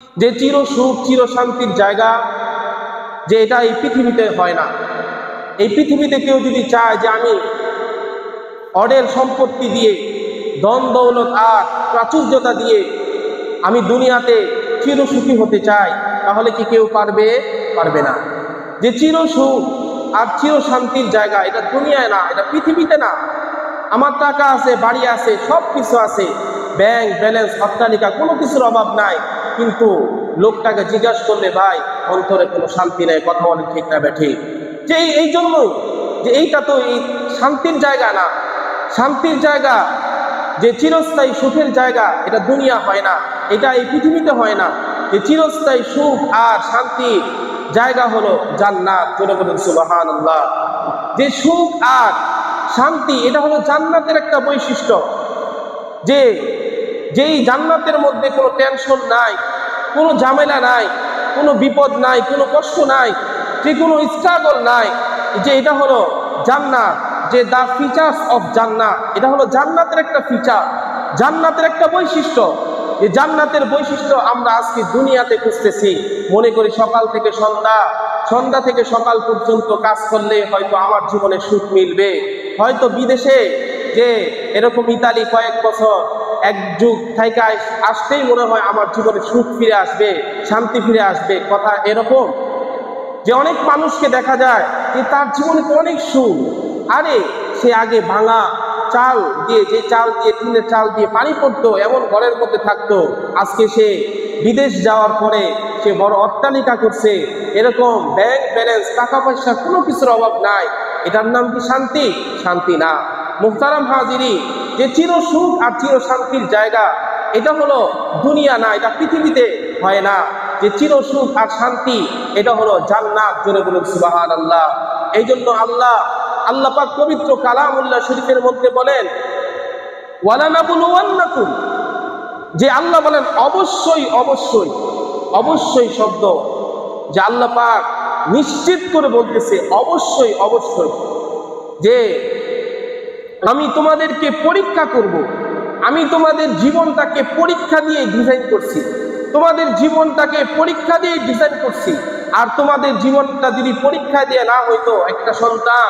যে চির সুখ চির শান্তির জায়গা, যে এটা এই পৃথিবীতে হয় না। এই পৃথিবীতে কেউ যদি চায় যে আমি অঢেল সম্পত্তি দিয়ে, ধন দৌলত আর প্রাচুর্যতা দিয়ে আমি দুনিয়াতে চির সুখী হতে চাই, তাহলে কি কেউ পারবে? পারবে না। যে চির সুখ আর চির শান্তির জায়গা এটা দুনিয়ায় না, এটা পৃথিবীতে না। আমার টাকা আছে, বাড়ি আছে, সব কিছু আছে, ব্যাংক ব্যালেন্স, অট্টালিকা, কোনো কিছুর অভাব নাই, কিন্তু লোকটাকে জিজ্ঞাসা করলে ভাই অন্তরে কোনো শান্তি নেই। কথা বলে ঠিক না ঠিক? যে এই জন্য যে এইটা তো এই শান্তির জায়গা না। শান্তির জায়গা, যে চিরস্থায়ী সুখের জায়গা, এটা দুনিয়া হয় না, এটা এই পৃথিবীতে হয় না। যে চিরস্থায়ী সুখ আর শান্তি জায়গা হলো জান্নাত। জোরে বলুন সুবহানাল্লাহ। যে সুখ আর শান্তি এটা হলো জান্নাতের একটা বৈশিষ্ট্য। যে যেই জান্নাতের মধ্যে কোনো টেনশন নাই, কোনো ঝামেলা নাই, কোনো বিপদ নাই, কোনো কষ্ট নাই, যে কোনো স্ট্রাগল নাই, যে এটা হলো জান্নাত। যে দা ফিচার্স অফ জান্নাত, এটা হলো জান্নাতের একটা ফিচার, জান্নাতের একটা বৈশিষ্ট্য। এই জান্নাতের বৈশিষ্ট্য আমরা আজকে দুনিয়াতে খুঁজতেছি। মনে করি সকাল থেকে সন্ধ্যা, সন্ধ্যা থেকে সকাল পর্যন্ত কাজ করলে হয়তো আমার জীবনে সুখ মিলবে। হয়তো বিদেশে যে এরকম ইতালি কয়েক বছর এক যুগ থেকে আসতেই মনে হয় আমার জীবনে সুখ ফিরে আসবে, শান্তি ফিরে আসবে। কথা এরকম যে অনেক মানুষকে দেখা যায় যে তার জীবনে তো অনেক সুখ, আরে সে আগে ভাঙা চাল দিয়ে, যে চাল দিয়ে, টিনের চাল দিয়ে পানি পড়তো, এমন ঘরের মধ্যে থাকতো, আজকে সে বিদেশ যাওয়ার পরে সে বড় অট্টালিকা করছে। এরকম ব্যাংক ব্যালেন্স, টাকা পয়সা, কোনো কিছুর অভাব নাই। এটার নাম কি শান্তি? শান্তি না। মুহতারাম হাজিরি, যে চির সুখ আর চির শান্তির জায়গা এটা হলো দুনিয়া না, এটা পৃথিবীতে হয় না। যে চির সুখ আর শান্তি এটা হলো জান্নাত। জোরে বলুন সুবহানাল্লাহ। এই জন্য আল্লাহ পাক পবিত্র কালামুল্লাহ শরীফের মধ্যে বলেন ওয়ালানাবলুওয়ান্নাকুম, যে আল্লাহ বলেন অবশ্যই অবশ্যই, অবশ্যই শব্দ যে আল্লাহ পাক নিশ্চিত করে বলতেছে অবশ্যই অবশ্যই, যে আমি তোমাদেরকে পরীক্ষা করব। আমি তোমাদের জীবনটাকে পরীক্ষা দিয়ে ডিজাইন করছি, তোমাদের জীবনটাকে পরীক্ষা দিয়ে ডিজাইন করছি। আর তোমাদের জীবনটা যদি পরীক্ষা দিয়ে না হইতো, একটা সন্তান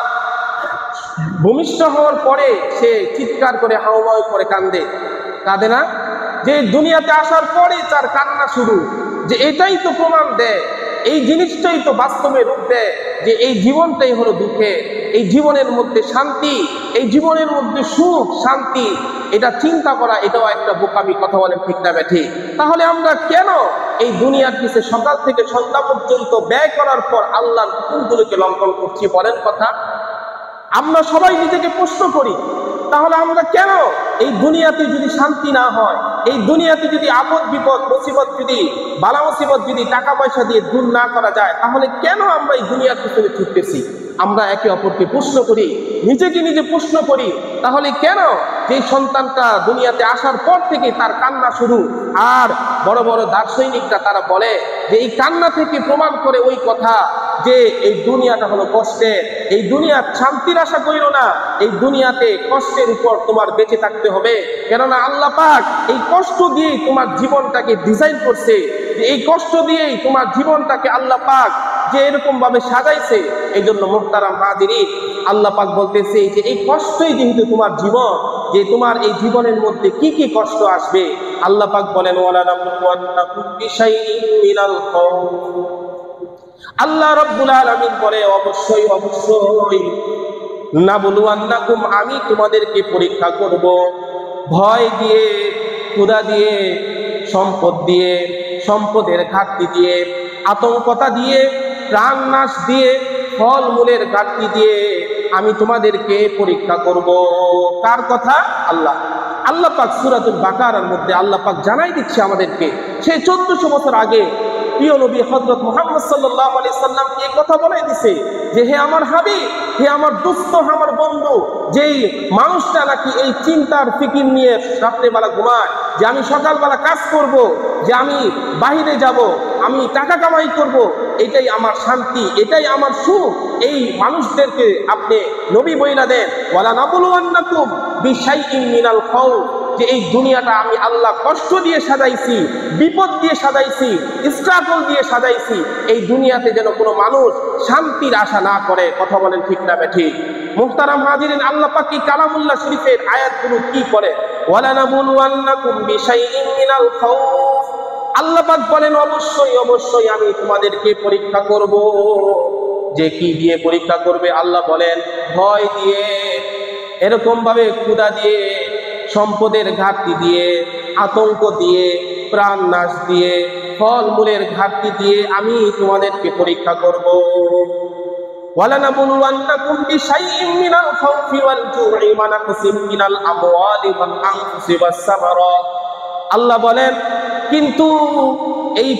ভূমিষ্ঠ হওয়ার পরে সে চিৎকার করে হাউমাউ করে কাঁদে, কাঁদে না? যে দুনিয়াতে আসার পরে তার কান্না শুরু, যে এটাই তো প্রমাণ দেয়, এই জিনিসটাই তো বাস্তবে রূপ দেয় যে এই জীবনটাই হলো দুঃখে, এই জীবনের মধ্যে শান্তি, এই জীবনের মধ্যে সুখ শান্তি, এটা চিন্তা করা এটাও একটা বোকামি। কথা বলেন ঠিক না ঠিক? তাহলে আমরা কেন এই দুনিয়ার পিছে সকাল থেকে সন্ধ্যা পর্যন্ত ব্যয় করার পর আল্লাহর হুকুমগুলোকে লঙ্ঘন করছি? বলেন কথা। আমরা সবাই নিজেকে প্রশ্ন করি, তাহলে আমরা কেন এই দুনিয়াতে যদি শান্তি না হয়, এই দুনিয়াতে যদি আপদ বিপদ মুসিবত যদি বালা মুসিবত যদি টাকা পয়সা দিয়ে দূর না করা যায়, তাহলে কেন আমরা এই দুনিয়ার পিছনে ছুটতেছি? আমরা একে অপরকে প্রশ্ন করি, নিজেকে নিজে প্রশ্ন করি, তাহলে কেন যে সন্তানটা দুনিয়াতে আসার পর থেকে তার কান্না শুরু? আর বড় বড় দার্শনিকরা তারা বলে যে এই কান্না থেকে প্রমাণ করে ওই কথা যে এই দুনিয়াটা হলো কষ্টের, এই দুনিয়ার শান্তির আশা করিও না, এই দুনিয়াতে কষ্টের উপর তোমার বেঁচে থাকতে হবে। কেননা আল্লাহ পাক এই কষ্ট দিয়েই তোমার জীবনটাকে ডিজাইন করছে, এই কষ্ট দিয়েই তোমার জীবনটাকে আল্লাহ পাক যে এরকম ভাবে সাজাইছে। এই জন্য মুহতারাম হাজিরিন, আল্লাহ পাক বলতেছে যে এই কষ্টই যেহেতু তোমার জীবন, যে তোমার এই জীবনের মধ্যে কি কি কষ্ট আসবে, আল্লাহ পাক বলেন ওয়ালানাবলুওয়ান্নাকুম বিশাইইন মিনাল খাউফ। আল্লাহ রাব্বুল আলামিন বলে অবশ্যই অবশ্যই নাবলুওয়ান্নাকুম, আমি তোমাদেরকে পরীক্ষা করব, ভয় দিয়ে, ক্ষুধা দিয়ে, সম্পদ দিয়ে, সম্পদের ঘাটতি দিয়ে, আতঙ্কতা দিয়ে, প্রাণ নাশ দিয়ে, ফল মূলের ঘাটতি দিয়ে আমি তোমাদেরকে পরীক্ষা করব। কার কথা? আল্লাহ পাক সূরাতুল বাকারার মধ্যে আল্লাহ পাক জানাই দিচ্ছে আমাদেরকে, সেই 1400 বছর আগে প্রিয় নবী হযরত মুহাম্মদ সাল্লাল্লাহু আলাইহি সাল্লাম এই কথা বলে দিয়েছে যে হে আমার হাবিব, হে আমার দোস্ত, আমার বন্ধু, যেই মানুষটা নাকি এই চিন্তার ফিকির নিয়ে রাত্রেবেলা ঘুমায়, যে আমি সকালবেলা কাজ করব, যে আমি বাহিরে যাব, আমি টাকা কামাই করব, এটাই আমার শান্তি, এটাই আমার সুখ, এই মানুষদেরকে আপনি নবী বইলা দেন ওয়ালানাবলুওয়ান্নাকুম বিশাইইন মিনাল খাউফ, যে এই দুনিয়াটা আমি আল্লাহ কষ্ট দিয়ে সাজাইছি, বিপদ দিয়ে সাজাইছি, স্ট্রাগল দিয়ে সাজাইছি, এই দুনিয়াতে যেন কোনো মানুষ শান্তির আশা না করে। কথা বলেন ঠিক না বেঠিক? মুহতারাম হাজিরিন, আল্লাহ পাক কি কালামুল্লাহ শরীফের আয়াতগুলো কি করে? ওয়ালানাবুলুওয়ান্নাকুম বিশাইইন মিনাল খাউফ, আল্লাহ পাক বলেন অবশ্যই অবশ্যই আমি তোমাদেরকে পরীক্ষা করব। যে কি দিয়ে পরীক্ষা করবে? আল্লাহ বলেন ভয় দিয়ে, এরকম ভাবে ক্ষুধা দিয়ে, সম্পদের ঘাটতি দিয়ে, আতঙ্ক দিয়ে, প্রাণ নাশ দিয়ে, ফলমূলের ঘাটতি দিয়ে আমি তোমাদেরকে পরীক্ষা করব। ওয়ালানাবুলুওয়ান্নাকুম বিশাইইন মিনাল খাউফি ওয়াল জু'i ওয়া নাকসিম মিনাল আমওয়ালি ওয়াল আনফুসি ওয়াস সামারাত, আল্লাহ বলেন কিন্তু এই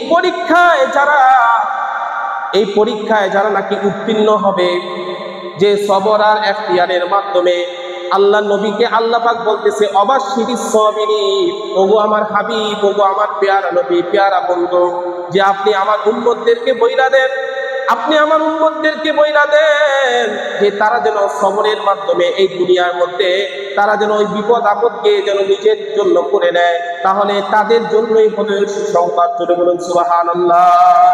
পরীক্ষায় যারা নাকি উত্তীর্ণ হবে, যে সবর আর ইখতিয়ারের মাধ্যমে, আল্লাহ নবীকে আল্লাহ পাক বলতেছে অবাশশিরিস সাবিরিন, ওগো আমার হাবিব, ওগো আমার পেয়ারা নবী, পেয়ারা বন্ধু, যে আপনি আমার উম্মতদেরকে বইলা দেন, আপনি আমার উম্মতদেরকে বইলা দেন যে তারা যেন সবরের মাধ্যমে এই দুনিয়ার মধ্যে তারা যেন ওই বিপদ আপদকে যেন নিজের জন্য করে নেয়, তাহলে তাদের জন্যই হবে সুসংবাদ। জোরে বলুন সুবহানাল্লাহ।